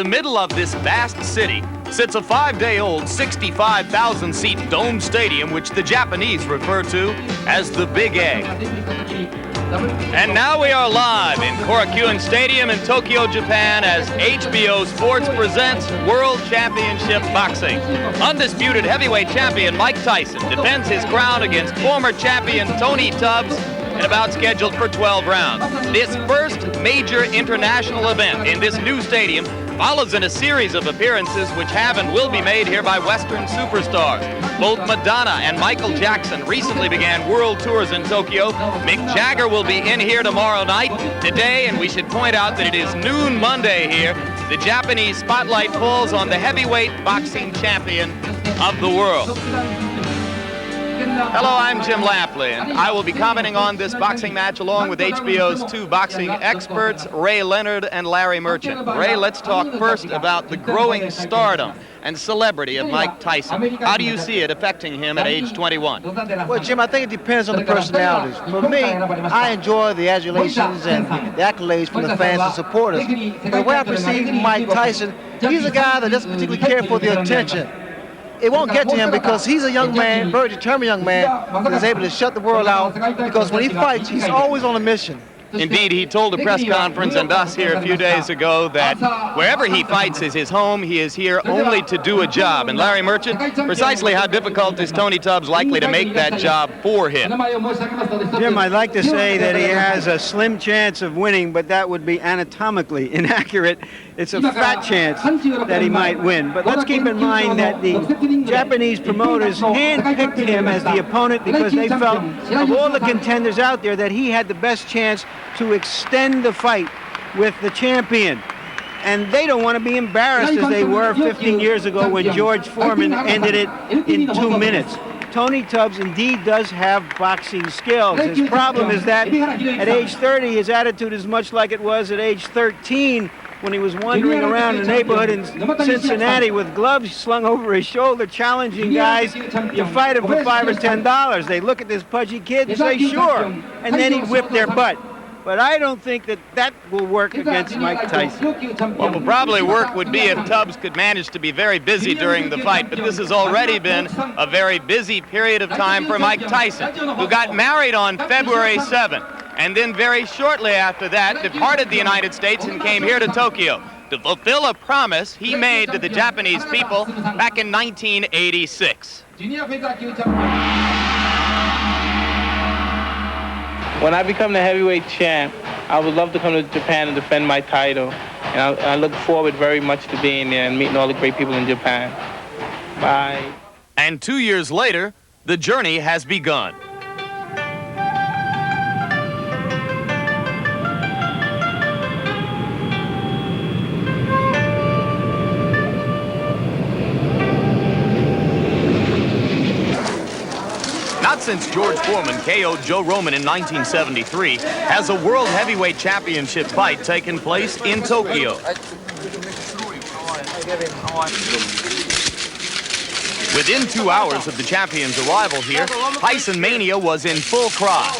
the middle of this vast city sits a 5-day-old 65,000-seat dome stadium, which the Japanese refer to as the Big A. And now we are live in Korakuen Stadium in Tokyo, Japan, as HBO Sports presents World Championship Boxing. Undisputed heavyweight champion Mike Tyson defends his crown against former champion Tony Tubbs in a bout scheduled for 12 rounds. This first major international event in this new stadium follows in a series of appearances which have and will be made here by Western superstars. Both Madonna and Michael Jackson recently began world tours in Tokyo. Mick Jagger will be in here tomorrow night. Today, and we should point out that it is noon Monday here, the Japanese spotlight falls on the heavyweight boxing champion of the world. Hello, I'm Jim Lampley, and I will be commenting on this boxing match along with HBO's two boxing experts, Ray Leonard and Larry Merchant. Ray, let's talk first about the growing stardom and celebrity of Mike Tyson. How do you see it affecting him at age 21? Well, Jim, I think it depends on the personalities. For me, I enjoy the adulations and the accolades from the fans and supporters. But the way I perceive Mike Tyson, he's a guy that doesn't particularly care for the attention. It won't get to him because he's a young man, very determined young man, that is able to shut the world out, because when he fights, he's always on a mission. Indeed, he told a press conference and us here a few days ago that wherever he fights is his home. He is here only to do a job. And Larry Merchant, precisely how difficult is Tony Tubbs likely to make that job for him? Jim, I'd like to say that he has a slim chance of winning, but that would be anatomically inaccurate. It's a fat chance that he might win. But let's keep in mind that the Japanese promoters handpicked him as the opponent because they felt, of all the contenders out there, that he had the best chance to extend the fight with the champion. And they don't want to be embarrassed as they were 15 years ago when George Foreman ended it in 2 minutes. Tony Tubbs indeed does have boxing skills. His problem is that at age 30, his attitude is much like it was at age 13 when he was wandering around the neighborhood in Cincinnati with gloves slung over his shoulder, challenging guys. You fight him for $5 or $10. They look at this pudgy kid and say, sure. And then he'd whip their butt. But I don't think that will work against Mike Tyson. What will probably work would be if Tubbs could manage to be very busy during the fight, but this has already been a very busy period of time for Mike Tyson, who got married on February 7th, and then very shortly after that departed the United States and came here to Tokyo to fulfill a promise he made to the Japanese people back in 1986. When I become the heavyweight champ, I would love to come to Japan and defend my title. And I look forward very much to being there and meeting all the great people in Japan. Bye. And 2 years later, the journey has begun. Not since George Foreman KO'd Joe Roman in 1973 has a World Heavyweight Championship fight taken place in Tokyo. Within 2 hours of the champion's arrival here, Tyson Mania was in full cry.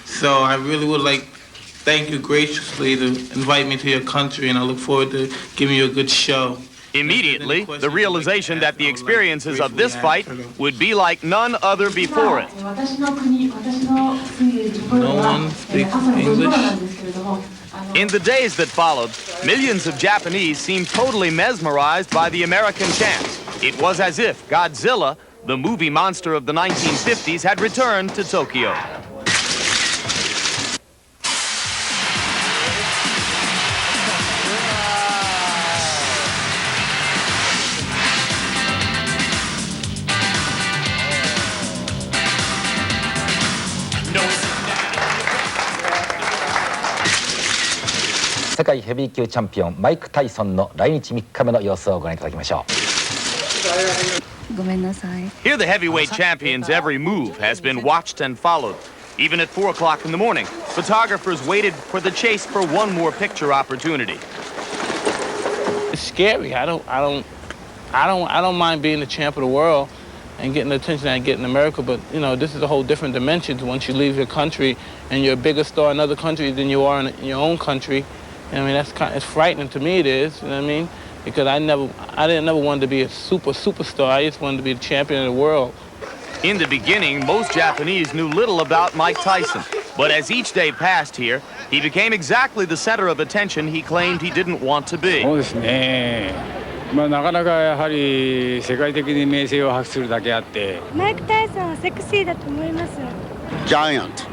So I really would like thank you graciously to invite me to your country, and I look forward to giving you a good show. Immediately, the realization that the experiences of this fight would be like none other before it. No one speaks English. In the days that followed, millions of Japanese seemed totally mesmerized by the American champs. It was as if Godzilla, the movie monster of the 1950s, had returned to Tokyo. Here, the heavyweight champion's every move has been watched and followed. Even at 4 o'clock in the morning, photographers waited for the chase for one more picture opportunity. It's scary. I don't mind being the champ of the world. and getting the attention I get in America, but you know, this is a whole different dimension once you leave your country and you're a bigger star in other countries than you are in your own country. And I mean, it's frightening to me, it is, you know what I mean? Because I didn't never want to be a superstar. I just wanted to be the champion of the world. In the beginning, most Japanese knew little about Mike Tyson. But as each day passed here, he became exactly the center of attention he claimed he didn't want to be. そうですね。まあなかなかやはり世界的に名声を発するだけあって。マイク・タイソンはセクシーだと思います。Giant.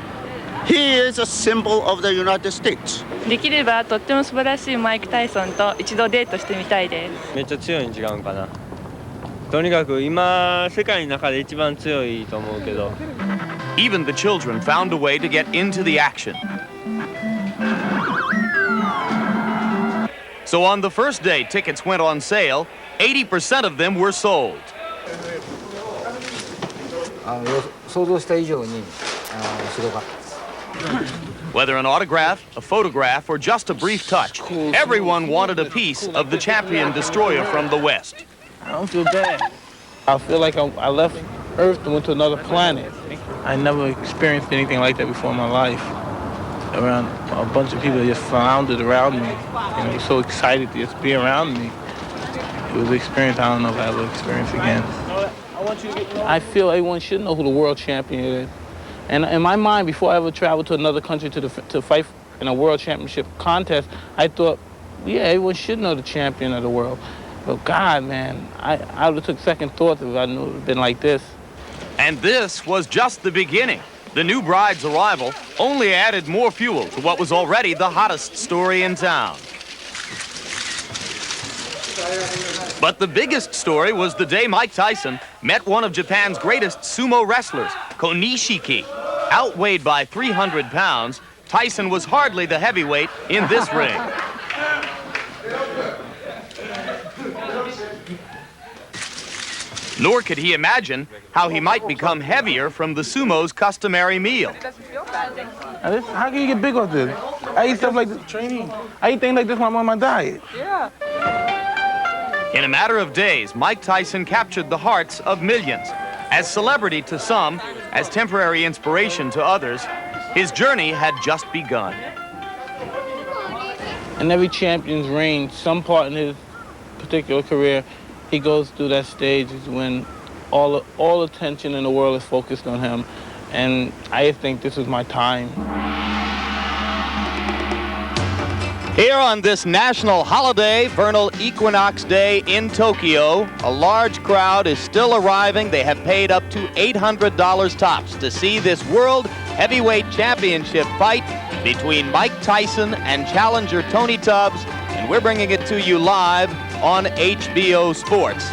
He is a symbol of the United States. できればとっても素晴らしいマイク・タイソンと一度デートしてみたいです。めっちゃ強いに違うんかな。とにかく今世界の中で一番強いと思うけど。Even the children found a way to get into the action. So on the first day tickets went on sale, 80% of them were sold. 想像した以上にすごかった。 Whether an autograph, a photograph, or just a brief touch, everyone wanted a piece of the champion destroyer from the West. I don't feel bad. I feel like I left Earth and went to another planet. I never experienced anything like that before in my life. Around a bunch of people just floundered around me, and I was so excited to just be around me. It was an experience I don't know if I'll ever experience again. I feel everyone should know who the world champion is. And in my mind, before I ever traveled to another country to fight in a world championship contest, I thought, yeah, everyone should know the champion of the world. But God, man, I would have took second thoughts if I knew it would have been like this. And this was just the beginning. The new bride's arrival only added more fuel to what was already the hottest story in town. But the biggest story was the day Mike Tyson met one of Japan's greatest sumo wrestlers, Konishiki. Outweighed by 300 pounds, Tyson was hardly the heavyweight in this ring. Nor could he imagine how he might become heavier from the sumo's customary meal. How can you get big off this? I eat stuff like this. Training. I eat things like this when I'm on my diet. Yeah. In a matter of days, Mike Tyson captured the hearts of millions. As celebrity to some, as temporary inspiration to others, his journey had just begun. In every champion's reign, some part in his particular career, he goes through that stage is when all attention in the world is focused on him. And I think this is my time. Here on this national holiday, vernal equinox day in Tokyo, a large crowd is still arriving. They have paid up to $800 tops to see this World Heavyweight Championship fight between Mike Tyson and challenger Tony Tubbs, and we're bringing it to you live on HBO Sports.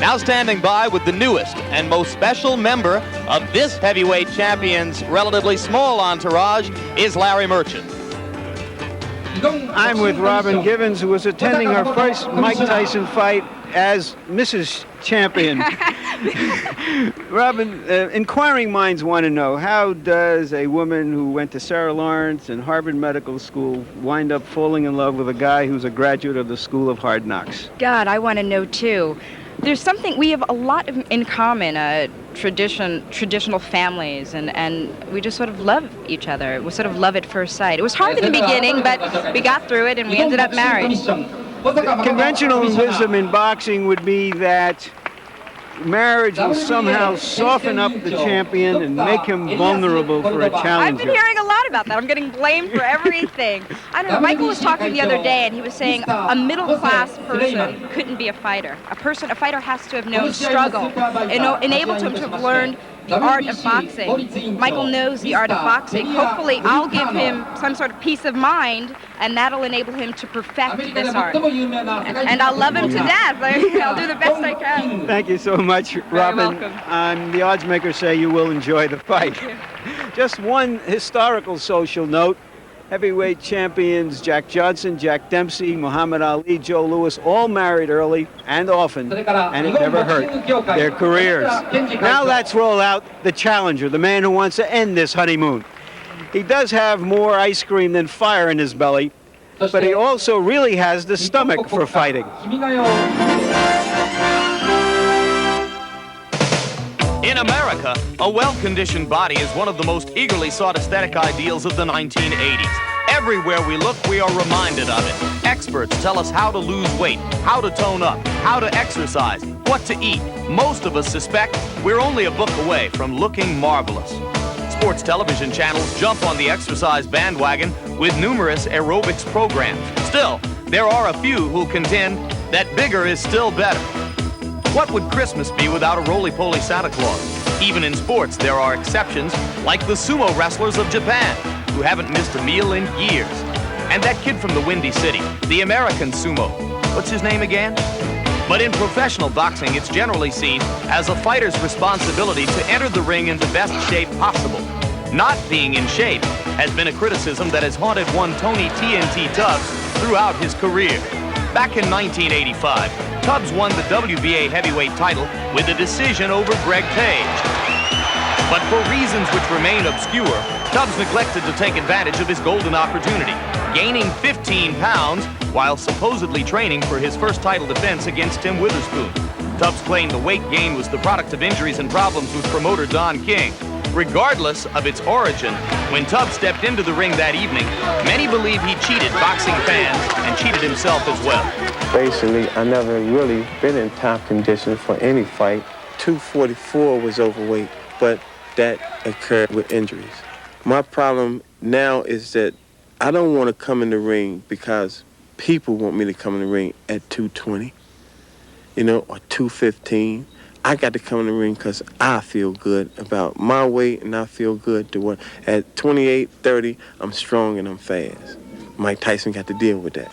Now standing by with the newest and most special member of this heavyweight champion's relatively small entourage is Larry Merchant. I'm with Robin Givens, who was attending her first Mike Tyson fight as Mrs. Champion. Robin, inquiring minds want to know, how does a woman who went to Sarah Lawrence and Harvard Medical School wind up falling in love with a guy who's a graduate of the School of Hard Knocks? God, I want to know too. There's something, we have a lot in common, traditional families, and we just sort of love each other. We sort of love at first sight. It was hard in the beginning, but we got through it and we ended up married. Conventional wisdom in boxing would be that marriage will somehow soften up the champion and make him vulnerable for a challenger. I've been hearing a lot about that. I'm getting blamed for everything. I don't know. Michael was talking the other day, and he was saying a middle-class person couldn't be a fighter. A fighter has to have known struggle, enabled him to have learned the art of boxing. Michael knows the art of boxing. Hopefully, I'll give him some sort of peace of mind, and that'll enable him to perfect this art. And I'll love him to death. I'll do the best I can. Thank you so much, Robin. The odds makers say you will enjoy the fight. Just one historical social note. Heavyweight champions Jack Johnson, Jack Dempsey, Muhammad Ali, Joe Louis, all married early and often, and it never hurt their careers. Now let's roll out the challenger, the man who wants to end this honeymoon. He does have more ice cream than fire in his belly, but he also really has the stomach for fighting. America, a well-conditioned body is one of the most eagerly sought aesthetic ideals of the 1980s. Everywhere we look, we are reminded of it. Experts tell us how to lose weight, how to tone up, how to exercise, what to eat. Most of us suspect we're only a book away from looking marvelous. Sports television channels jump on the exercise bandwagon with numerous aerobics programs. Still, there are a few who contend that bigger is still better. What would Christmas be without a roly-poly Santa Claus? Even in sports, there are exceptions, like the sumo wrestlers of Japan, who haven't missed a meal in years. And that kid from the Windy City, the American sumo. What's his name again? But in professional boxing, it's generally seen as a fighter's responsibility to enter the ring in the best shape possible. Not being in shape has been a criticism that has haunted one Tony TNT Tubbs throughout his career. Back in 1985, Tubbs won the WBA heavyweight title with a decision over Greg Page. But for reasons which remain obscure, Tubbs neglected to take advantage of his golden opportunity, gaining 15 pounds while supposedly training for his first title defense against Tim Witherspoon. Tubbs claimed the weight gain was the product of injuries and problems with promoter Don King. Regardless of its origin, when Tubbs stepped into the ring that evening, many believe he cheated boxing fans and cheated himself as well. Basically, I never really been in top condition for any fight. 244 was overweight, but that occurred with injuries. My problem now is that I don't want to come in the ring because people want me to come in the ring at 220, or 215. I got to come in the ring because I feel good about my weight, and I feel good to what at 28, 30, I'm strong and I'm fast. Mike Tyson got to deal with that.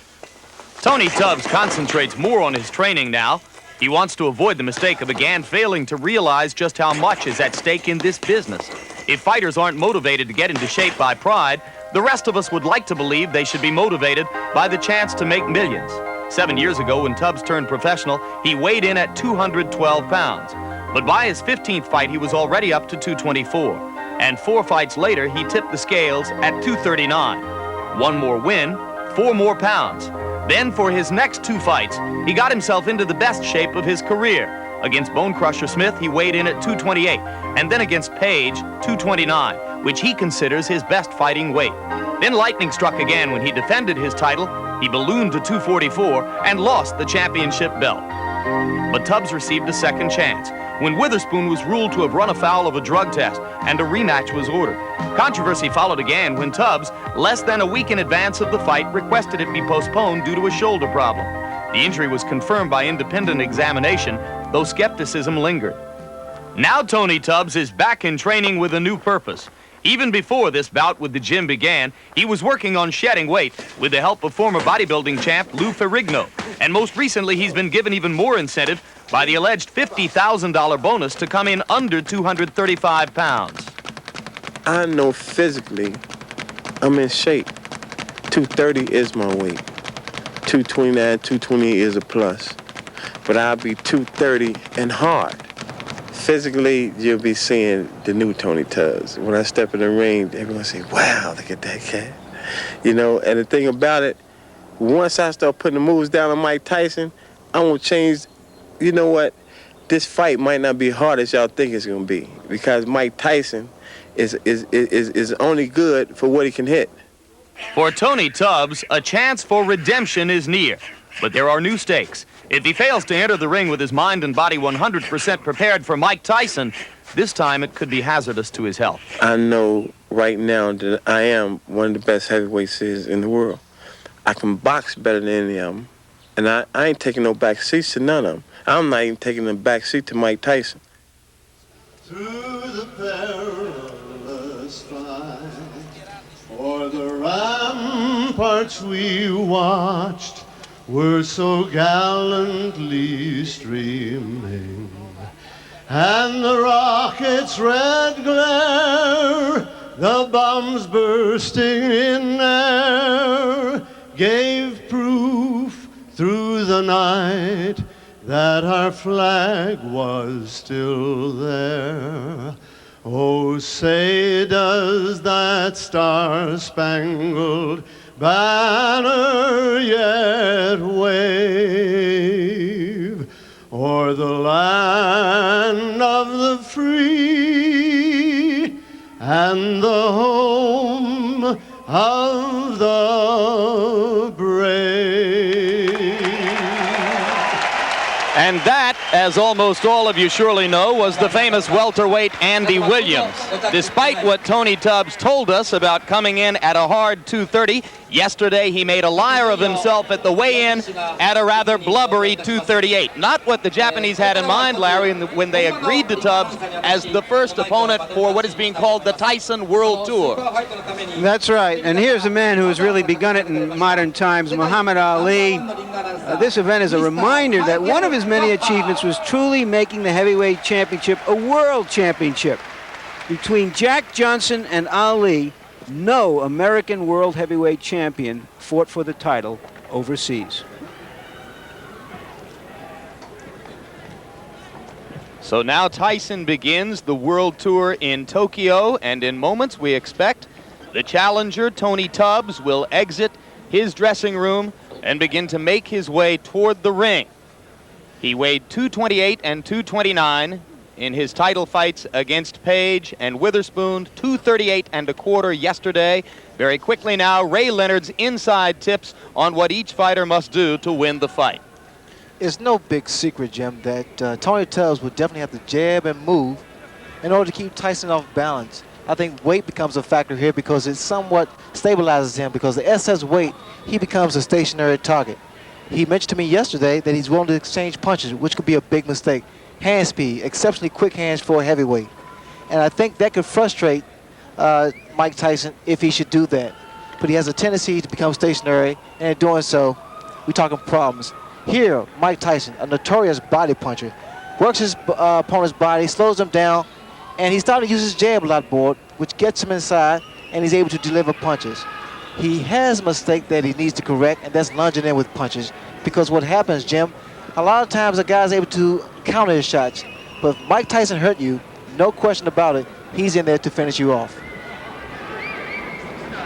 Tony Tubbs concentrates more on his training now. He wants to avoid the mistake of again failing to realize just how much is at stake in this business. If fighters aren't motivated to get into shape by pride, the rest of us would like to believe they should be motivated by the chance to make millions. 7 years ago, when Tubbs turned professional, he weighed in at 212 pounds. But by his 15th fight, he was already up to 224. And 4 fights later, he tipped the scales at 239. 1 more win, 4 more pounds. Then for his next 2 fights, he got himself into the best shape of his career. Against Bone Crusher Smith, he weighed in at 228. And then against Page, 229, which he considers his best fighting weight. Then lightning struck again when he defended his title. He ballooned to 244 and lost the championship belt. But Tubbs received a second chance when Witherspoon was ruled to have run afoul of a drug test and a rematch was ordered. Controversy followed again when Tubbs, less than a week in advance of the fight, requested it be postponed due to a shoulder problem. The injury was confirmed by independent examination, though skepticism lingered. Now Tony Tubbs is back in training with a new purpose. Even before this bout with the gym began, he was working on shedding weight with the help of former bodybuilding champ Lou Ferrigno. And most recently, he's been given even more incentive by the alleged $50,000 bonus to come in under 235 pounds. I know physically I'm in shape. 230 is my weight. 229, 220 is a plus. But I'll be 230 and hard. Physically, you'll be seeing the new Tony Tubbs. When I step in the ring, everyone say, wow, look at that cat. And the thing about it, once I start putting the moves down on Mike Tyson, I won't change. You know what? This fight might not be hard as y'all think it's going to be, because Mike Tyson is only good for what he can hit. For Tony Tubbs, a chance for redemption is near, but there are new stakes. If he fails to enter the ring with his mind and body 100% prepared for Mike Tyson, this time it could be hazardous to his health. I know right now that I am one of the best heavyweights in the world. I can box better than any of them, and I ain't taking no back seats to none of them. I'm not even taking a back seat to Mike Tyson. Through the perilous fight, o'er the ramparts we watched, were so gallantly streaming, and the rocket's red glare, the bombs bursting in air, gave proof through the night that our flag was still there. Oh, say does that star-spangled banner yet wave o'er the land of the free? the brave. And that, as almost all of you surely know, was the famous welterweight Andy Williams. Despite what Tony Tubbs told us about coming in at a hard 230, yesterday he made a liar of himself at the weigh-in at a rather blubbery 238. Not what the Japanese had in mind, Larry, when they agreed to Tubbs as the first opponent for what is being called the Tyson World Tour. That's right. And here's a man who has really begun it in modern times, Muhammad Ali. This event is a reminder that one of his many achievements was truly making the heavyweight championship a world championship. Between Jack Johnson and Ali, no American world heavyweight champion fought for the title overseas. So now Tyson begins the world tour in Tokyo, and in moments we expect the challenger, Tony Tubbs, will exit his dressing room and begin to make his way toward the ring. He weighed 228 and 229 in his title fights against Page and Witherspoon, 238 and a quarter yesterday. Very quickly now, Ray Leonard's inside tips on what each fighter must do to win the fight. It's no big secret, Jim, that Tony Tubbs would definitely have to jab and move in order to keep Tyson off balance. I think weight becomes a factor here because it somewhat stabilizes him, because the excess weight, he becomes a stationary target. He mentioned to me yesterday that he's willing to exchange punches, which could be a big mistake. Hand speed, exceptionally quick hands for a heavyweight. And I think that could frustrate Mike Tyson if he should do that. But he has a tendency to become stationary, and in doing so, we're talking problems. Here, Mike Tyson, a notorious body puncher, works his opponent's body, slows him down, and he's starting to use his jab a lot more, which gets him inside, and he's able to deliver punches. He has a mistake that he needs to correct, and that's lunging in with punches. Because what happens, Jim, a lot of times a guy's able to counter his shots. But if Mike Tyson hurt you, no question about it, he's in there to finish you off.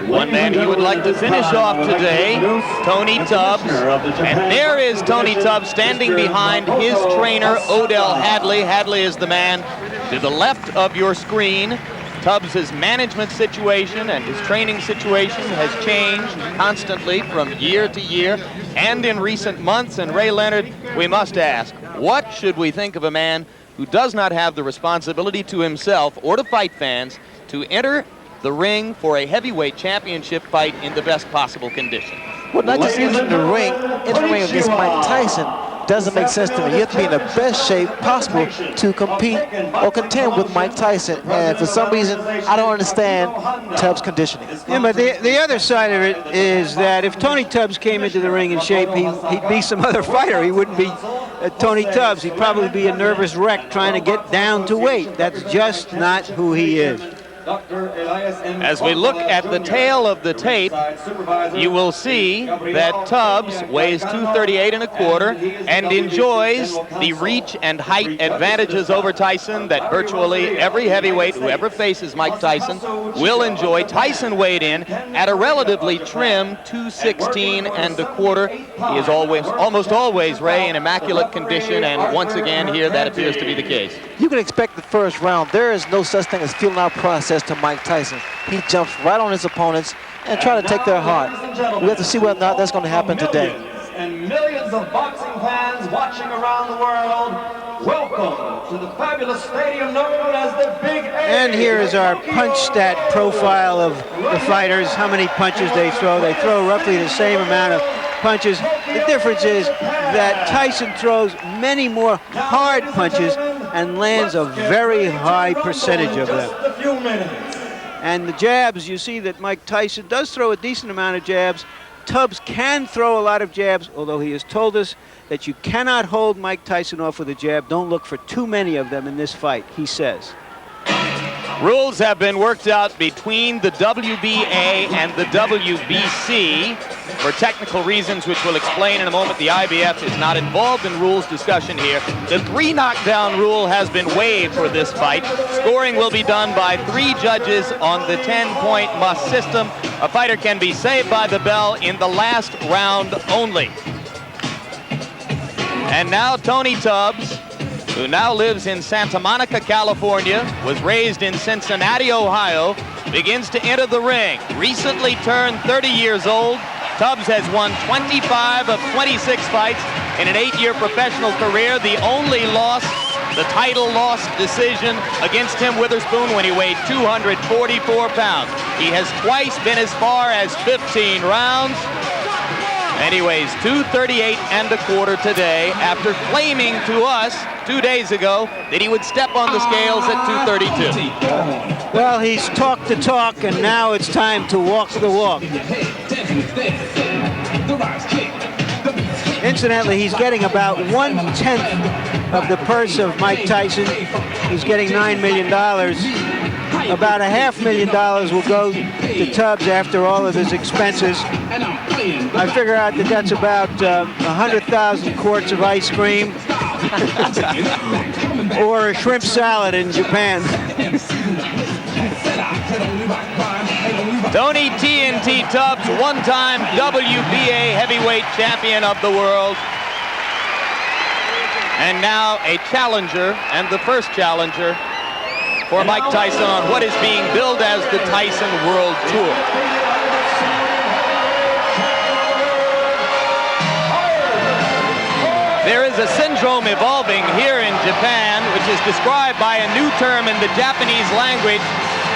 One man he would like to finish off today, Tony Tubbs. And there is Tony Tubbs standing behind his trainer, Odell Hadley. Hadley is the man to the left of your screen. Tubbs' management situation and his training situation has changed constantly from year to year and in recent months. And Ray Leonard, we must ask, what should we think of a man who does not have the responsibility to himself or to fight fans to enter the ring for a heavyweight championship fight in the best possible condition? Well, not just in the ring against Mike Tyson doesn't make sense to me. You have to be in the best shape possible to compete or contend with Mike Tyson. And for some reason, I don't understand Tubbs' conditioning. Yeah, but the other side of it is that if Tony Tubbs came into the ring in shape, he'd be some other fighter. He wouldn't be Tony Tubbs. He'd probably be a nervous wreck trying to get down to weight. That's just not who he is. As we look at the tail of the tape, you will see that Tubbs weighs 238 and a quarter and enjoys the reach and height advantages over Tyson that virtually every heavyweight who ever faces Mike Tyson will enjoy. Tyson weighed in at a relatively trim 216 and a quarter. He is almost always, Ray, in immaculate condition, and once again here that appears to be the case. You can expect the first round. There is no such thing as feeling out process to Mike Tyson. He jumps right on his opponents and try to take their heart. We have to see whether or not that's going to happen today. And millions of boxing fans watching around the world, welcome to the fabulous stadium known as the Big A. And here is our punch stat profile of the fighters, how many punches they throw. They throw roughly the same amount of punches. The difference is that Tyson throws many more hard punches and lands a very high percentage of them. And the jabs, you see that Mike Tyson does throw a decent amount of jabs. Tubbs can throw a lot of jabs, although he has told us that you cannot hold Mike Tyson off with a jab. Don't look for too many of them in this fight, he says. Rules have been worked out between the WBA and the WBC for technical reasons, which we'll explain in a moment. The IBF is not involved in rules discussion here. The 3 knockdown rule has been waived for this fight. Scoring will be done by 3 judges on the 10-point must system. A fighter can be saved by the bell in the last round only. And now Tony Tubbs, who now lives in Santa Monica, California, was raised in Cincinnati, Ohio, begins to enter the ring. Recently turned 30 years old, Tubbs has won 25 of 26 fights in an 8-year professional career. The only loss, the title loss decision against Tim Witherspoon when he weighed 244 pounds. He has twice been as far as 15 rounds. And he weighs 238 1/4 today after claiming to us 2 days ago that he would step on the scales at 232. Well, he's talked the talk, and now it's time to walk the walk. Incidentally, he's getting about 1/10 of the purse of Mike Tyson. He's getting $9 million. About $500,000 will go to Tubbs after all of his expenses. I figure out that that's about 100,000 quarts of ice cream or a shrimp salad in Japan. Tony TNT Tubbs, one-time WBA heavyweight champion of the world. And now a challenger, and the first challenger for Mike Tyson on what is being billed as the Tyson World Tour. There is a syndrome evolving here in Japan, which is described by a new term in the Japanese language.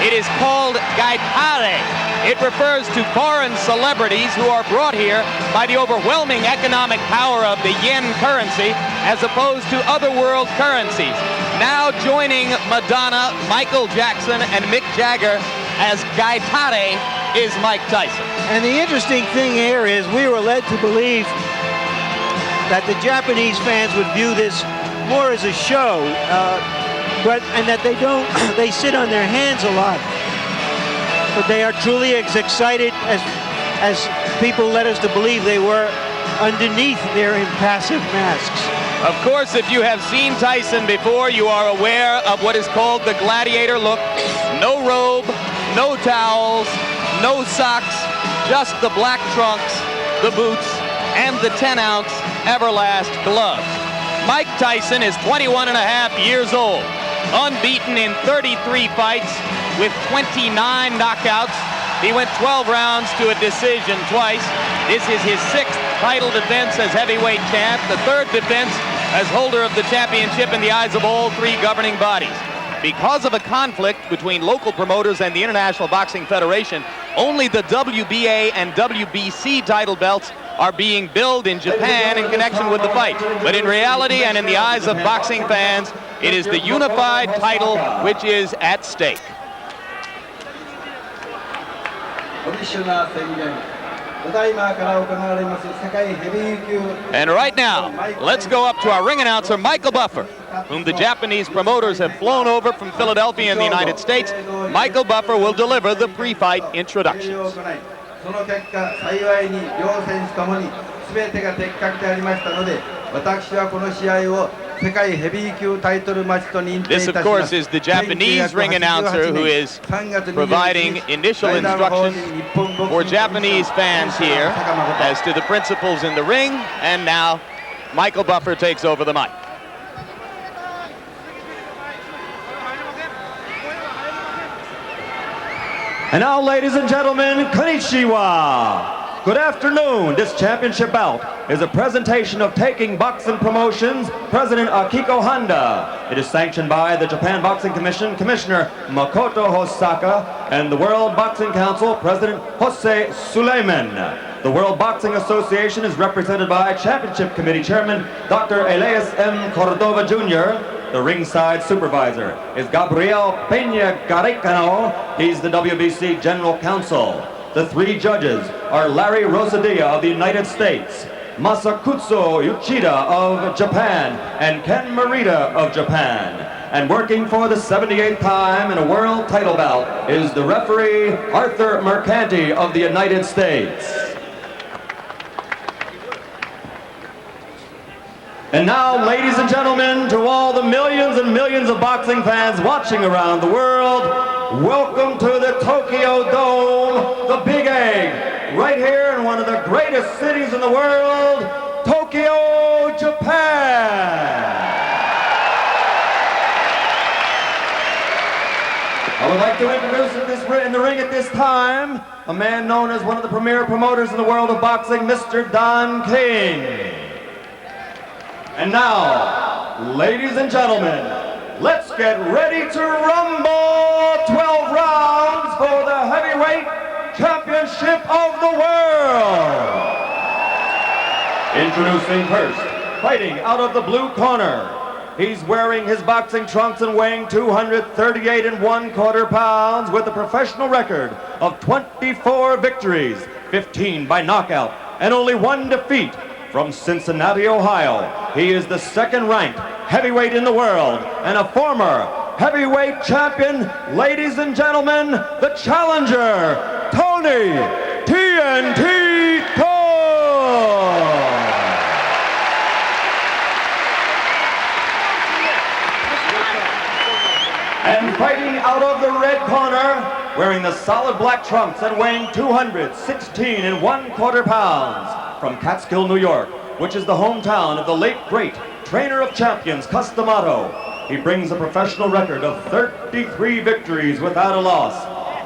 It is called gaitare. It refers to foreign celebrities who are brought here by the overwhelming economic power of the yen currency as opposed to other world currencies. Now joining Madonna, Michael Jackson, and Mick Jagger as gaitare is Mike Tyson. And the interesting thing here is we were led to believe that the Japanese fans would view this more as a show, and that they sit on their hands a lot. But they are truly as excited as people led us to believe they were underneath their impassive masks. Of course, if you have seen Tyson before, you are aware of what is called the gladiator look. No robe, no towels, no socks, just the black trunks, the boots, and the 10-ounce Everlast gloves. Mike Tyson is 21.5 years old, unbeaten in 33 fights with 29 knockouts. He went 12 rounds to a decision twice. This is his 6th title defense as heavyweight champ, the 3rd defense as holder of the championship in the eyes of all 3 governing bodies. Because of a conflict between local promoters and the International Boxing Federation, only the WBA and WBC title belts are being billed in Japan in connection with the fight. But in reality and in the eyes of boxing fans, it is the unified title which is at stake. And right now, let's go up to our ring announcer, Michael Buffer, whom the Japanese promoters have flown over from Philadelphia in the United States. Michael Buffer will deliver the pre-fight introductions. This, of course, is the Japanese ring announcer who is providing initial instructions for Japanese fans here as to the principles in the ring. And now, Michael Buffer takes over the mic. And now, ladies and gentlemen, konnichiwa. Good afternoon. This championship bout is a presentation of Taking Boxing Promotions, President Akiko Honda. It is sanctioned by the Japan Boxing Commission, Commissioner Makoto Hosaka, and the World Boxing Council, President Jose Suleiman. The World Boxing Association is represented by Championship Committee Chairman Dr. Elias M. Cordova Jr., The ringside supervisor is Gabriel Peña Garicano. He's the WBC General Counsel. The three judges are Larry Rosadilla of the United States, Masakutsu Uchida of Japan, and Ken Morita of Japan. And working for the 78th time in a world title bout is the referee Arthur Mercanti of the United States. And now, ladies and gentlemen, to all the millions and millions of boxing fans watching around the world, welcome to the Tokyo Dome, the Big Egg, right here in one of the greatest cities in the world, Tokyo, Japan. I would like to introduce in the ring at this time, a man known as one of the premier promoters in the world of boxing, Mr. Don King. And now, ladies and gentlemen, let's get ready to rumble! 12 rounds for the heavyweight championship of the world. Introducing first, fighting out of the blue corner. He's wearing his boxing trunks and weighing 238 1/4 pounds with a professional record of 24 victories, 15 by knockout, and only 1 defeat. From Cincinnati, Ohio, he is the second-ranked heavyweight in the world and a former heavyweight champion. Ladies and gentlemen, the challenger, Tony TNT Thorne. And fighting out of the red corner, wearing the solid black trunks and weighing 216 1/4 pounds, from Catskill, New York, which is the hometown of the late great trainer of champions, Cus D'Amato. He brings a professional record of 33 victories without a loss,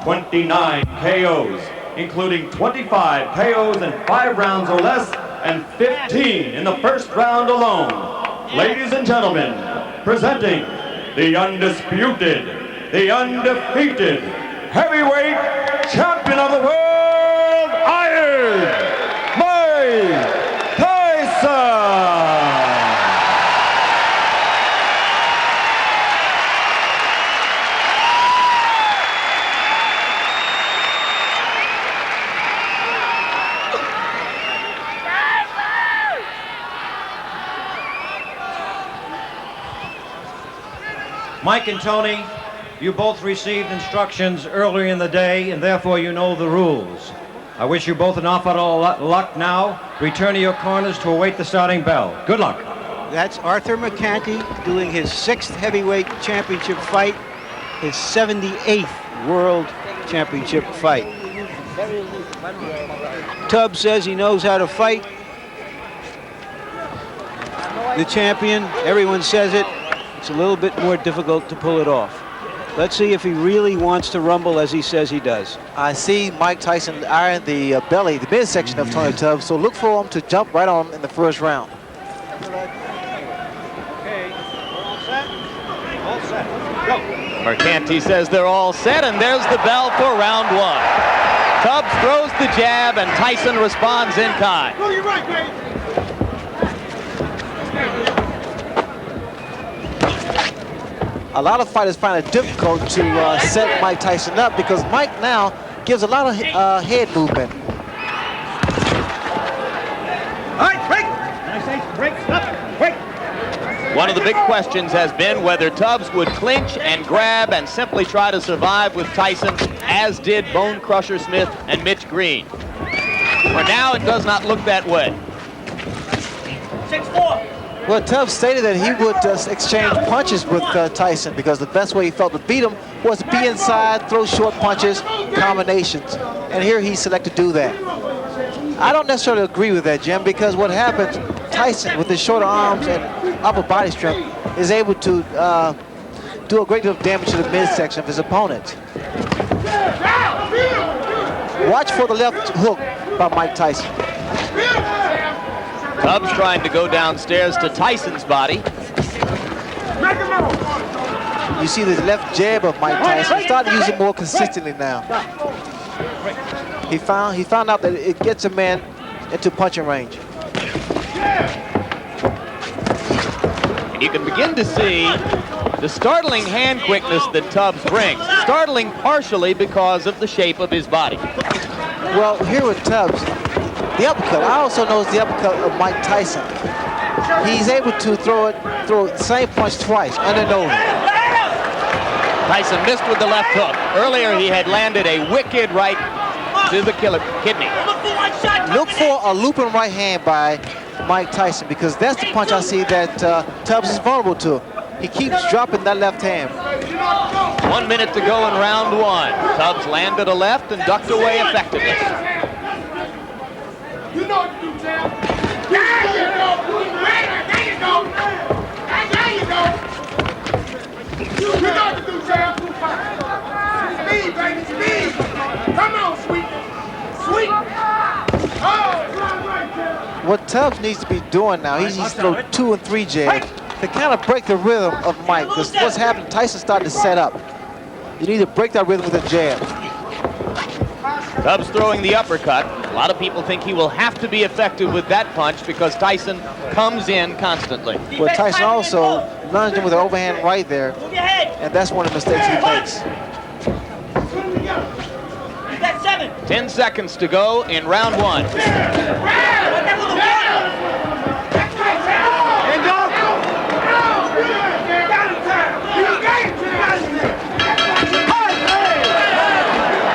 29 KOs, including 25 KOs in 5 rounds or less, and 15 in the first round alone. Ladies and gentlemen, presenting the undisputed, the undefeated heavyweight champion of the world, Iron Mike Tyson! Mike and Tony, you both received instructions earlier in the day, and therefore you know the rules. I wish you both an awful lot of luck now. Return to your corners to await the starting bell. Good luck. That's Arthur McCanty doing his 6th heavyweight championship fight, his 78th world championship fight. Tubbs says he knows how to fight. The champion, everyone says it. It's a little bit more difficult to pull it off. Let's see if he really wants to rumble as he says he does. I see Mike Tyson eyeing the belly, the midsection of Tony Tubbs, so look for him to jump right on him in the first round. Okay, we're all set? All set. Go. Mercanti says they're all set, and there's the bell for round 1. Tubbs throws the jab, and Tyson responds in kind. Go to your right, Greg. A lot of fighters find it difficult to set Mike Tyson up because Mike now gives a lot of head movement. All right, break. I say break, stop, break. One of the big questions has been whether Tubbs would clinch and grab and simply try to survive with Tyson, as did Bone Crusher Smith and Mitch Green. For now, it does not look that way. 6-4. Well, Tubbs stated that he would exchange punches with Tyson because the best way he felt to beat him was to be inside, throw short punches, combinations. And here he selected to do that. I don't necessarily agree with that, Jim, because what happens, Tyson, with his shorter arms and upper body strength, is able to do a great deal of damage to the midsection of his opponent. Watch for the left hook by Mike Tyson. Tubbs trying to go downstairs to Tyson's body. You see the left jab of Mike Tyson. He's starting to use it more consistently now. He found out that it gets a man into punching range. You can begin to see the startling hand quickness that Tubbs brings. Startling partially because of the shape of his body. Well, here with Tubbs, the uppercut. I also noticed the uppercut of Mike Tyson. He's able to throw the same punch twice, under and over. Tyson missed with the left hook. Earlier, he had landed a wicked right to the kidney. Look for a looping right hand by Mike Tyson because that's the punch I see that Tubbs is vulnerable to. He keeps dropping that left hand. 1 minute to go in round 1. Tubbs landed a left and ducked away effectively. You know what to do, champ. There you go. There you go. There you go. You know what to do, champ. Speed, baby, speed. What Tubbs needs to be doing now, he needs to throw 2 and 3 jabs to kind of break the rhythm of Mike. Because what's happened, Tyson started to set up. You need to break that rhythm with a jab. Tubbs throwing the uppercut. A lot of people think he will have to be effective with that punch because Tyson comes in constantly. Well, Tyson also lunged him with an overhand right there, and that's one of the mistakes he makes. 10 seconds to go in round 1.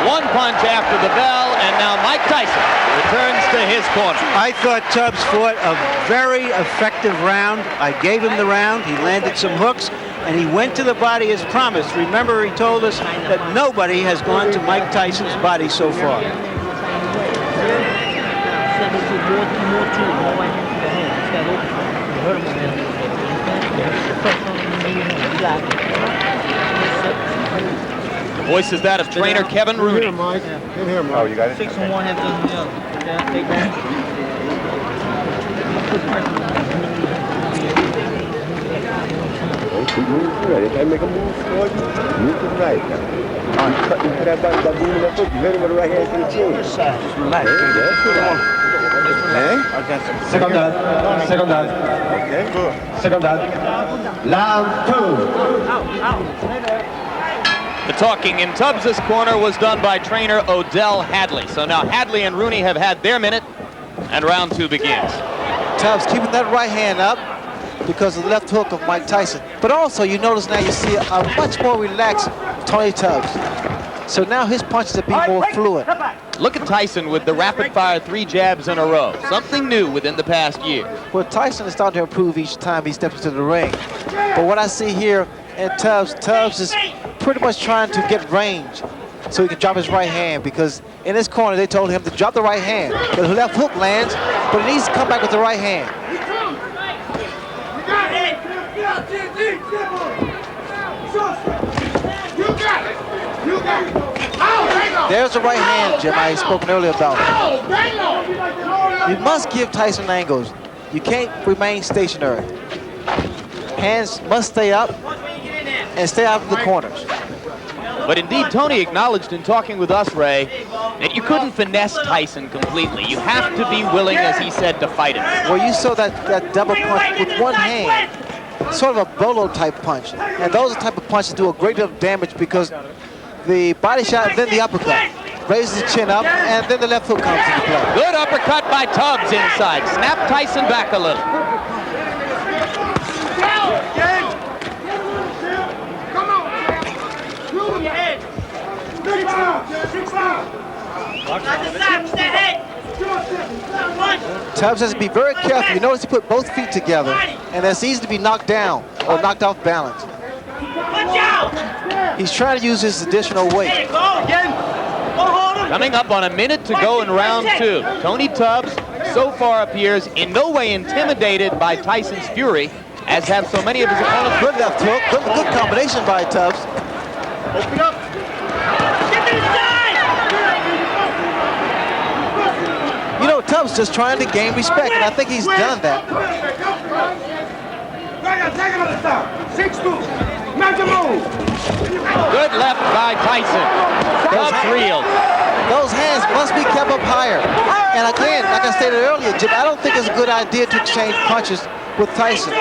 One punch after the bell, and now Mike Tyson returns to his corner. I thought Tubbs fought a very effective round. I gave him the round. He landed some hooks, and he went to the body as promised. Remember, he told us that nobody has gone to Mike Tyson's body so far. The voice is that of trainer Kevin Rooney. Oh, you got it? 6 on one, half dozen on the other. Take that. If I make a move forward, move to the right now. I'm cutting to that back, that boom in the foot. You hit him with the right hand to the chin. Just relax. Second down. Second down. Okay, good. Second down. Round 2. The talking in Tubbs' corner was done by trainer Odell Hadley. So now Hadley and Rooney have had their minute, and round 2 begins. Tubbs keeping that right hand up because of the left hook of Mike Tyson. But also, you notice now you see a much more relaxed Tony Tubbs. So now his punches are being more fluid. Look at Tyson with the rapid-fire 3 jabs in a row. Something new within the past year. Well, Tyson is starting to improve each time he steps into the ring. But what I see here in Tubbs is pretty much trying to get range so he can drop his right hand, because in his corner they told him to drop the right hand. The left hook lands, but he needs to come back with the right hand. There's the right hand, Jim, I had spoken earlier about. You must give Tyson angles. You can't remain stationary. Hands must stay up and stay out of the corners. But indeed, Tony acknowledged in talking with us, Ray, that you couldn't finesse Tyson completely. You have to be willing, as he said, to fight him. Well, you saw that double punch with one hand, sort of a bolo type punch. And those are the type of punches that do a great deal of damage because the body shot and then the uppercut raises the chin up, and then the left hook comes into play. Good uppercut by Tubbs inside. Snap Tyson back a little. Tubbs has to be very careful. You notice he put both feet together, and that's easy to be knocked down or knocked off balance. He's trying to use his additional weight. Coming up on a minute to go in round 2. Tony Tubbs so far appears in no way intimidated by Tyson's fury, as have so many of his opponents. Good left hook, good combination by Tubbs. Open up. You know, Tubbs just trying to gain respect, and I think he's done that. Good left by Tyson. Tubbs reeled. Those hands must be kept up higher. And again, like I stated earlier, Jim, I don't think it's a good idea to exchange punches with Tyson.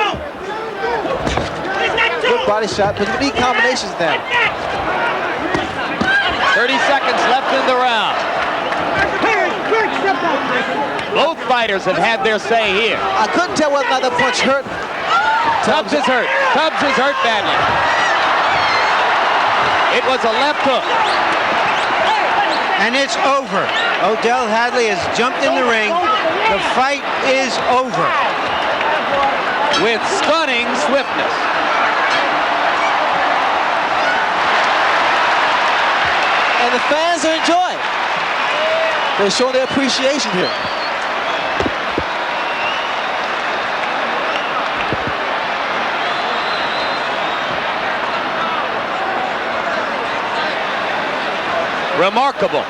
Good body shot, but you need combinations now. 30 seconds left in the round. Both fighters have had their say here. I couldn't tell whether or not that punch hurt. Tubbs is hurt. Tubbs is hurt badly. It was a left hook. And it's over. Odell Hadley has jumped in the ring. The fight is over. With stunning swiftness. And the fans are enjoying. They're showing their appreciation here. Remarkable.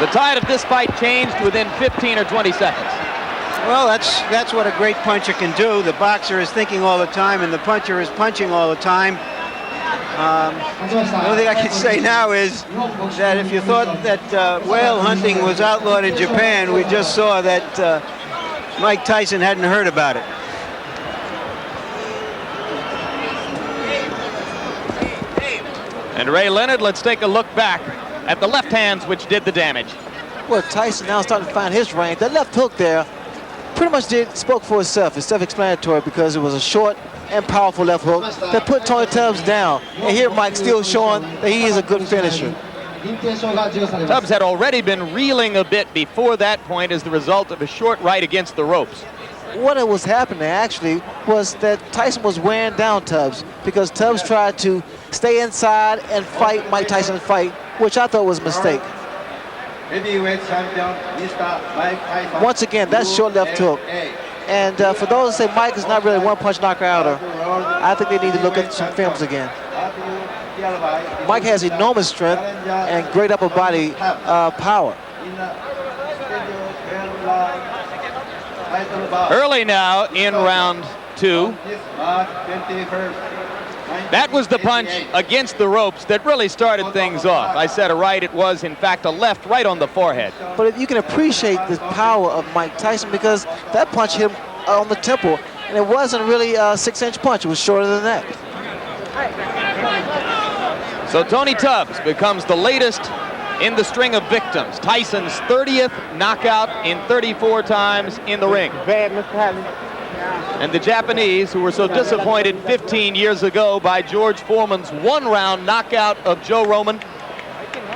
The tide of this fight changed within 15 or 20 seconds. Well, that's what a great puncher can do. The boxer is thinking all the time, and the puncher is punching all the time. The only thing I can say now is that if you thought that whale hunting was outlawed in Japan, we just saw that Mike Tyson hadn't heard about it. And Ray Leonard, let's take a look back at the left hands which did the damage. Well, Tyson now starting to find his range. That left hook there pretty much spoke for itself. It's self-explanatory because it was a short and powerful left hook that put Tony Tubbs down. And here Mike still showing that he is a good finisher. Tubbs had already been reeling a bit before that point as the result of a short right against the ropes. What was happening actually was that Tyson was wearing down Tubbs because Tubbs tried to stay inside and fight Mike Tyson's fight, which I thought was a mistake. Heavyweight champion, Mr. Mike Tyson. Once again, that's short left hook. And for those that say Mike is not really a one-punch knockouter, I think they need to look at some films again. Mike has enormous strength and great upper body power. Early now in round 2. That was the punch against the ropes that really started things off. I said a right, it was in fact a left right on the forehead. But you can appreciate the power of Mike Tyson because that punch hit him on the temple, and it wasn't really a 6-inch punch, it was shorter than that. So Tony Tubbs becomes the latest in the string of victims. Tyson's 30th knockout in 34 times in the ring. And the Japanese, who were so disappointed 15 years ago by George Foreman's one-round knockout of Joe Roman,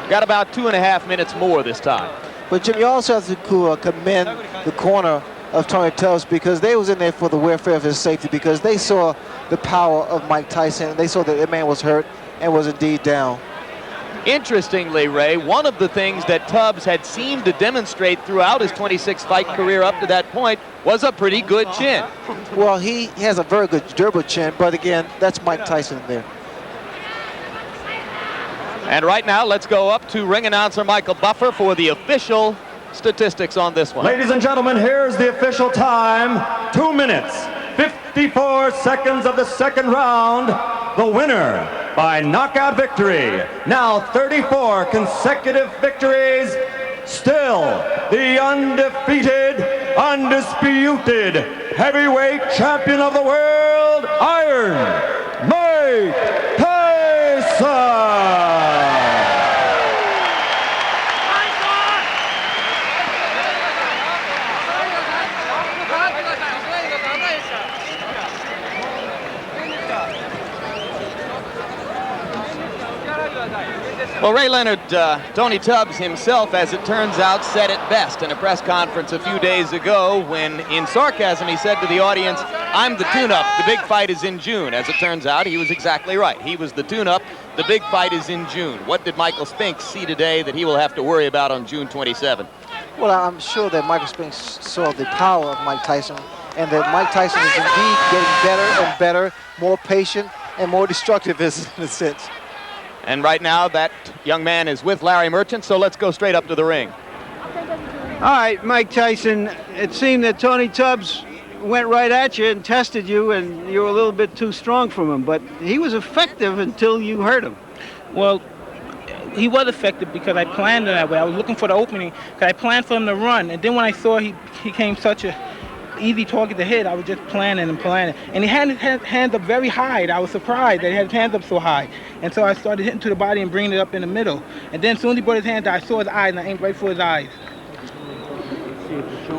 got about 2.5 minutes more this time. But Jim, you also have to commend the corner of Tony Tubbs because they was in there for the welfare of his safety because they saw the power of Mike Tyson and they saw that the man was hurt and was indeed down. Interestingly, Ray, one of the things that Tubbs had seemed to demonstrate throughout his 26-fight career up to that point was a pretty good chin. Well, he has a very good durable chin, but again, that's Mike Tyson there. And right now, let's go up to ring announcer Michael Buffer for the official statistics on this one. Ladies and gentlemen, here's the official time. 2 minutes, 54 seconds of the second round. The winner by knockout victory. Now 34 consecutive victories. Still the undefeated, undisputed heavyweight champion of the world, Iron Mike Tyson. Well, Ray Leonard, Tony Tubbs himself, as it turns out, said it best in a press conference a few days ago when, in sarcasm, he said to the audience, "I'm the tune-up, the big fight is in June." As it turns out, he was exactly right. He was the tune-up, the big fight is in June. What did Michael Spinks see today that he will have to worry about on June 27th? Well, I'm sure that Michael Spinks saw the power of Mike Tyson and that Mike Tyson is indeed getting better and better, more patient and more destructive in a sense. And right now, that young man is with Larry Merchant, so let's go straight up to the ring. All right, Mike Tyson, it seemed that Tony Tubbs went right at you and tested you, and you were a little bit too strong from him, but he was effective until you hurt him. Well, he was effective because I planned it that way. I was looking for the opening because I planned for him to run, and then when I saw he came such a easy target to hit, I was just planning and planning. And he had his hands up very high. I was surprised that he had his hands up so high. And so I started hitting to the body and bringing it up in the middle. And then as soon as he brought his hands down, I saw his eyes and I aimed right for his eyes.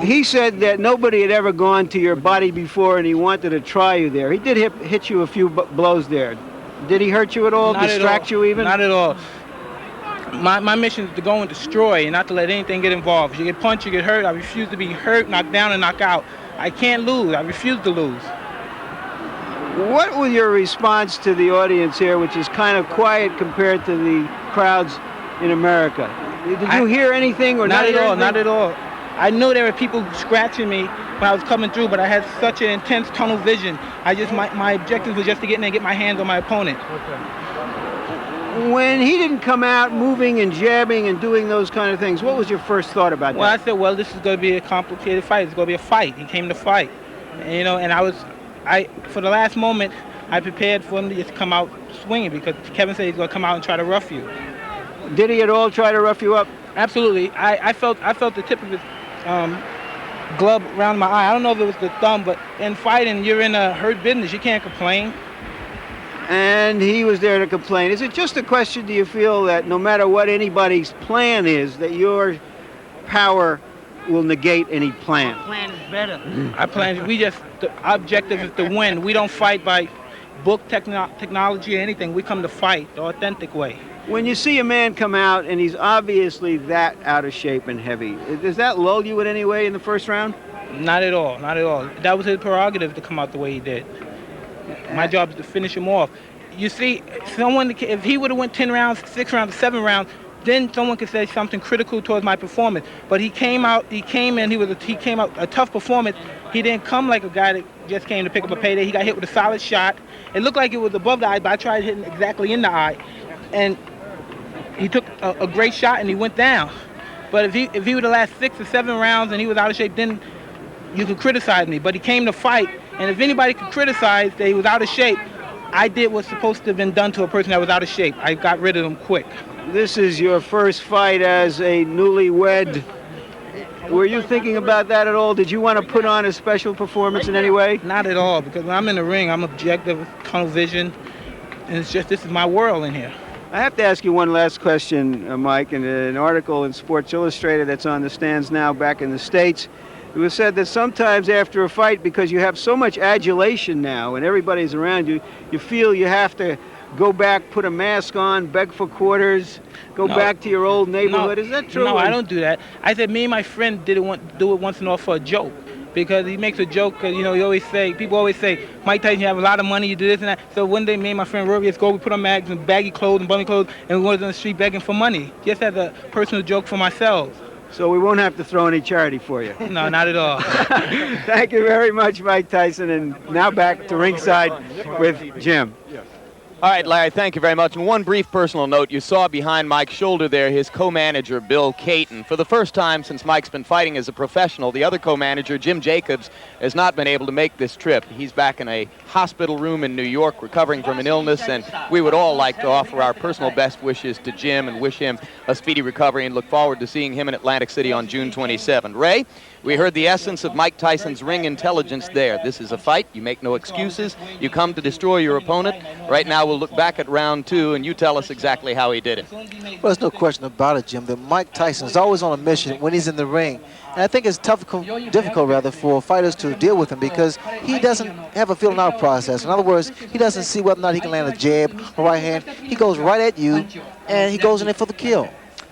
He said that nobody had ever gone to your body before and he wanted to try you there. He did hit you a few blows there. Did he hurt you at all? Not distract at all. You even? Not at all. My mission is to go and destroy and not to let anything get involved. If you get punched, you get hurt. I refuse to be hurt, knocked down, and knocked out. I can't lose. I refuse to lose. What was your response to the audience here, which is kind of quiet compared to the crowds in America? Did you hear anything or not at all? anything? Not at all. I knew there were people scratching me when I was coming through, but I had such an intense tunnel vision. My objective was just to get in there and get my hands on my opponent. When he didn't come out moving and jabbing and doing those kind of things, what was your first thought about Well, that? I said, well, this is going to be a complicated fight. It's going to be a fight. He came to fight. And, you know, and for the last moment, I prepared for him to just come out swinging because Kevin said he's going to come out and try to rough you. Did he at all try to rough you up? Absolutely. I felt the tip of his glove around my eye. I don't know if it was the thumb, but in fighting, you're in a hurt business. You can't complain. And he was there to complain. Is it just a question, do you feel, that no matter what anybody's plan is, that your power will negate any plan? Plan is better. The objective is to win. We don't fight by book technology or anything. We come to fight the authentic way. When you see a man come out and he's obviously that out of shape and heavy, does that lull you in any way in the first round? Not at all, not at all. That was his prerogative to come out the way he did. My job is to finish him off. You see, if he would have went 10 rounds, 6 rounds, 7 rounds, then someone could say something critical towards my performance. But he came out a tough performance. He didn't come like a guy that just came to pick up a payday. He got hit with a solid shot. It looked like it was above the eye, but I tried hitting exactly in the eye. And he took a great shot and he went down. But if he would have lasted 6 or 7 rounds and he was out of shape, then you could criticize me. But he came to fight. And if anybody could criticize that he was out of shape, I did what's supposed to have been done to a person that was out of shape. I got rid of him quick. This is your first fight as a newlywed. Were you thinking about that at all? Did you want to put on a special performance in any way? Not at all, because when I'm in the ring, I'm objective, tunnel vision, and it's just, this is my world in here. I have to ask you one last question, Mike. In an article in Sports Illustrated that's on the stands now back in the States, it was said that sometimes after a fight, because you have so much adulation now and everybody's around you, you feel you have to go back, put a mask on, beg for quarters, go back to your old neighborhood. Is that true? No, I don't do that. I said me and my friend do it once in a while for a joke. Because he makes a joke, because, you know, people always say, Mike Tyson, you have a lot of money, you do this and that. So one day, me and my friend Rory, let's go, we put on mags and baggy clothes and bummy clothes, and we went on the street begging for money, just as a personal joke for myself. So we won't have to throw any charity for you. No, not at all. Thank you very much, Mike Tyson. And now back to ringside with Jim. All right, Larry, thank you very much. And one brief personal note, you saw behind Mike's shoulder there his co-manager, Bill Caton. For the first time since Mike's been fighting as a professional, the other co-manager, Jim Jacobs, has not been able to make this trip. He's back in a hospital room in New York recovering from an illness, and we would all like to offer our personal best wishes to Jim and wish him a speedy recovery and look forward to seeing him in Atlantic City on June 27. Ray, we heard the essence of Mike Tyson's ring intelligence there. This is a fight. You make no excuses. You come to destroy your opponent. Right now, we'll look back at round 2, and you tell us exactly how he did it. Well, there's no question about it, Jim, that Mike Tyson is always on a mission when he's in the ring. And I think it's difficult for fighters to deal with him because he doesn't have a feeling out process. In other words, he doesn't see whether or not he can land a jab or right hand. He goes right at you, and he goes in there for the kill.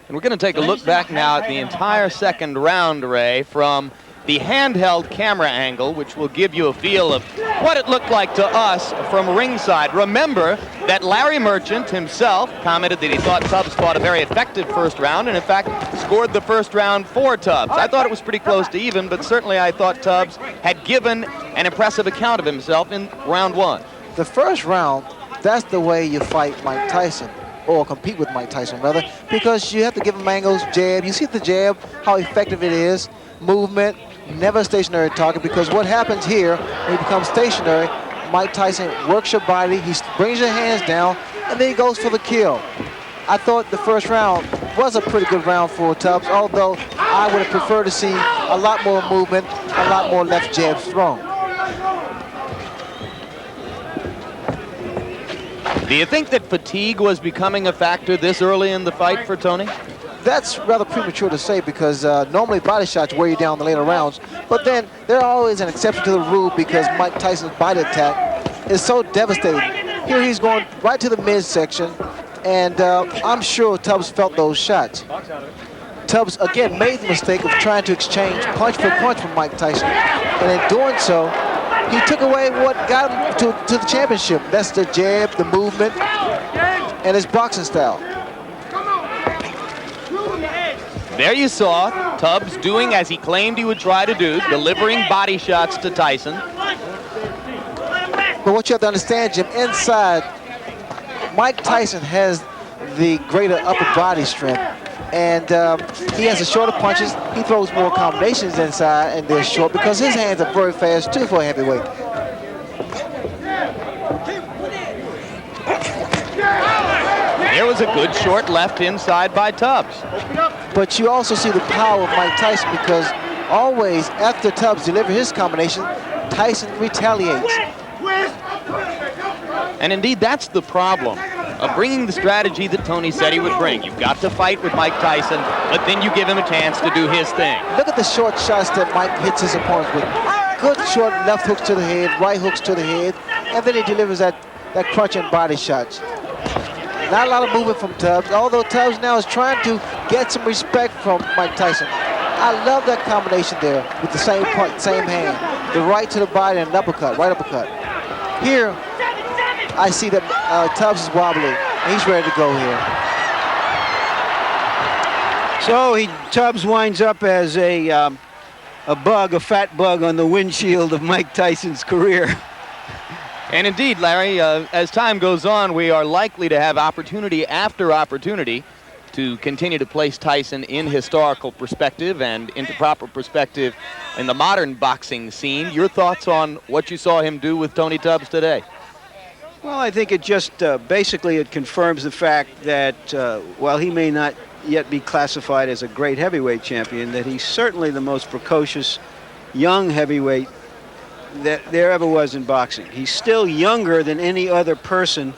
And we're going to take a look back now at the entire second round, Ray, from the handheld camera angle, which will give you a feel of what it looked like to us from ringside. Remember that Larry Merchant himself commented that he thought Tubbs fought a very effective first round, and in fact scored the first round for Tubbs. I thought it was pretty close to even, but certainly I thought Tubbs had given an impressive account of himself in round 1. The first round, that's the way you fight Mike Tyson, or compete with Mike Tyson, rather, because you have to give him angles, jab. You see the jab, how effective it is, movement, never a stationary target, because what happens here, when you become stationary, Mike Tyson works your body, he brings your hands down, and then he goes for the kill. I thought the first round was a pretty good round for Tubbs, although I would have preferred to see a lot more movement, a lot more left jabs thrown. Do you think that fatigue was becoming a factor this early in the fight for Tony? That's rather premature to say because normally body shots wear you down the later rounds, but then there's always an exception to the rule because Mike Tyson's body attack is so devastating. Here he's going right to the midsection, and I'm sure Tubbs felt those shots. Tubbs, again, made the mistake of trying to exchange punch for punch from Mike Tyson, and in doing so, he took away what got him to the championship. That's the jab, the movement, and his boxing style. There you saw Tubbs doing as he claimed he would try to do, delivering body shots to Tyson. But what you have to understand, Jim, inside, Mike Tyson has the greater upper body strength. And he has the shorter punches. He throws more combinations inside, and they're short because his hands are very fast too for a heavyweight. There was a good short left inside by Tubbs. But you also see the power of Mike Tyson because always after Tubbs delivers his combination, Tyson retaliates. And indeed, that's the problem of bringing the strategy that Tony said he would bring. You've got to fight with Mike Tyson, but then you give him a chance to do his thing. Look at the short shots that Mike hits his opponents with. Good short left hooks to the head, right hooks to the head, and then he delivers that crunching body shots. Not a lot of movement from Tubbs, although Tubbs now is trying to get some respect from Mike Tyson. I love that combination there with the same punch, same hand. The right to the body and an uppercut, right uppercut. Here, I see that Tubbs is wobbly. He's ready to go here. So Tubbs winds up as a fat bug on the windshield of Mike Tyson's career. And indeed, Larry, as time goes on, we are likely to have opportunity after opportunity to continue to place Tyson in historical perspective and into proper perspective in the modern boxing scene. Your thoughts on what you saw him do with Tony Tubbs today? Well, I think it just basically it confirms the fact that while he may not yet be classified as a great heavyweight champion, that he's certainly the most precocious young heavyweight that there ever was in boxing. He's still younger than any other person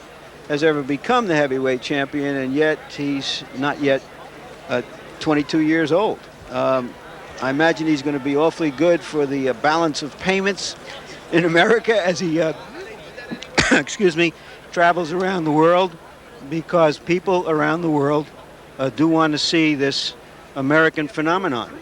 has ever become the heavyweight champion, and yet he's not yet 22 years old. I imagine he's going to be awfully good for the balance of payments in America as he excuse me, travels around the world, because people around the world do want to see this American phenomenon.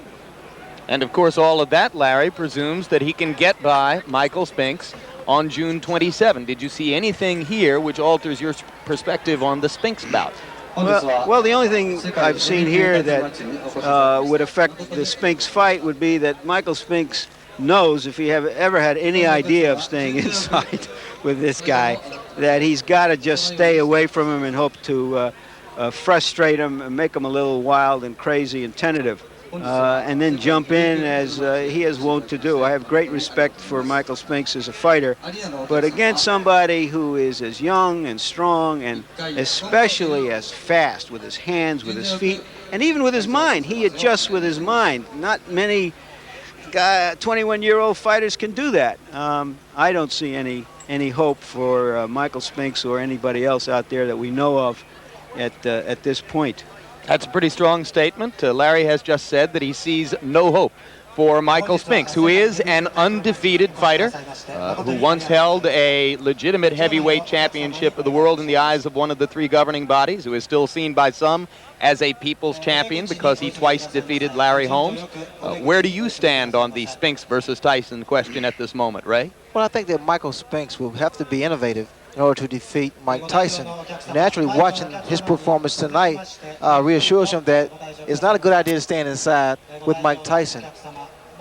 And of course, all of that, Larry, presumes that he can get by Michael Spinks on June 27. Did you see anything here which alters your perspective on the Spinks bout? Well, the only thing I've seen here that would affect the Spinks fight would be that Michael Spinks knows, if he ever had any idea of staying inside with this guy, that he's got to just stay away from him and hope to frustrate him and make him a little wild and crazy and tentative. And then jump in as he is wont to do. I have great respect for Michael Spinks as a fighter, but against somebody who is as young and strong and especially as fast with his hands, with his feet, and even with his mind. He adjusts with his mind. Not many 21-year-old fighters can do that. I don't see any hope for Michael Spinks or anybody else out there that we know of at this point. That's a pretty strong statement. Larry has just said that he sees no hope for Michael Spinks, who is an undefeated fighter, who once held a legitimate heavyweight championship of the world in the eyes of one of the three governing bodies, who is still seen by some as a people's champion because he twice defeated Larry Holmes. Where do you stand on the Spinks versus Tyson question at this moment, Ray? Well, I think that Michael Spinks will have to be innovative in order to defeat Mike Tyson. Naturally, watching his performance tonight reassures him that it's not a good idea to stand inside with Mike Tyson.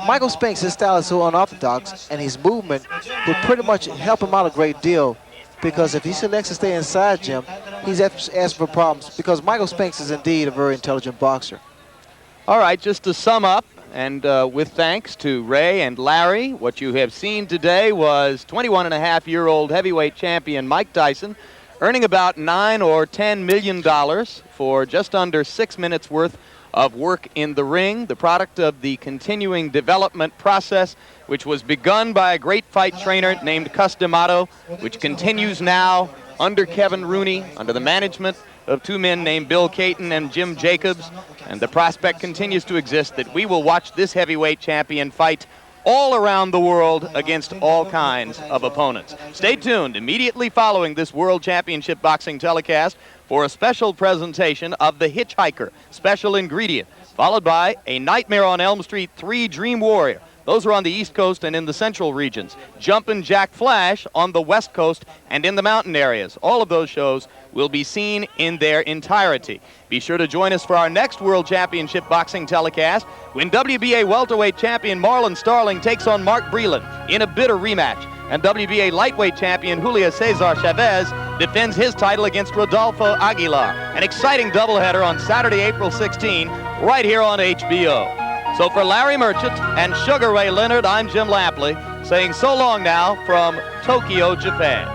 Michael Spinks, his style is so unorthodox, and his movement will pretty much help him out a great deal, because if he selects to stay inside, Jim, he's asking for problems, because Michael Spinks is indeed a very intelligent boxer. All right, just to sum up, and with thanks to Ray and Larry, what you have seen today was 21-and-a-half-year-old heavyweight champion Mike Tyson earning about $9 or $10 million for just under 6 minutes worth of work in the ring, the product of the continuing development process, which was begun by a great fight trainer named Cus D'Amato, which continues now under Kevin Rooney, under the management of two men named Bill Caton and Jim Jacobs, and the prospect continues to exist that we will watch this heavyweight champion fight all around the world against all kinds of opponents. Stay tuned immediately following this World Championship Boxing telecast for a special presentation of The Hitchhiker Special Ingredient, followed by A Nightmare on Elm Street 3 Dream Warrior. Those are on the East Coast and in the central regions. Jumpin' Jack Flash on the West Coast and in the mountain areas. All of those shows will be seen in their entirety. Be sure to join us for our next World Championship Boxing telecast when WBA welterweight champion Marlon Starling takes on Mark Breland in a bitter rematch, and WBA lightweight champion Julio Cesar Chavez defends his title against Rodolfo Aguilar. An exciting doubleheader on Saturday, April 16, right here on HBO. So for Larry Merchant and Sugar Ray Leonard, I'm Jim Lampley, saying so long now from Tokyo, Japan.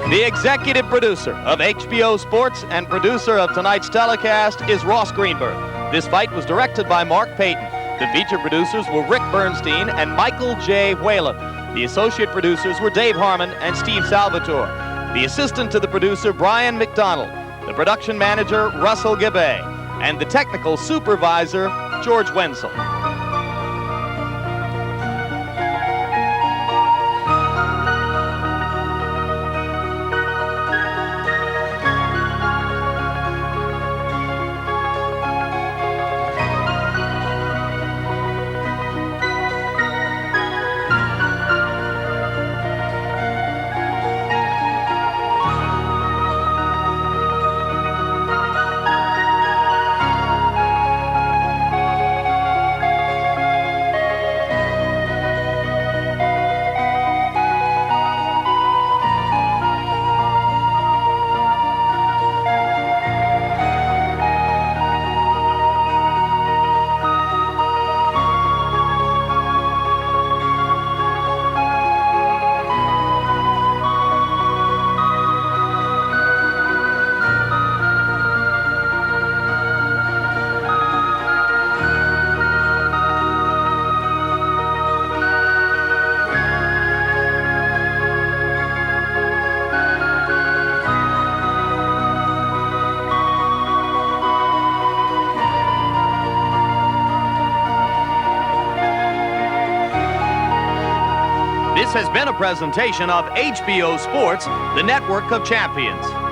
The executive producer of HBO Sports and producer of tonight's telecast is Ross Greenberg. This fight was directed by Mark Payton. The feature producers were Rick Bernstein and Michael J. Whalen. The associate producers were Dave Harmon and Steve Salvatore. The assistant to the producer, Brian McDonald. The production manager, Russell Gabay. And the technical supervisor, George Wenzel. This has been a presentation of HBO Sports, the network of champions.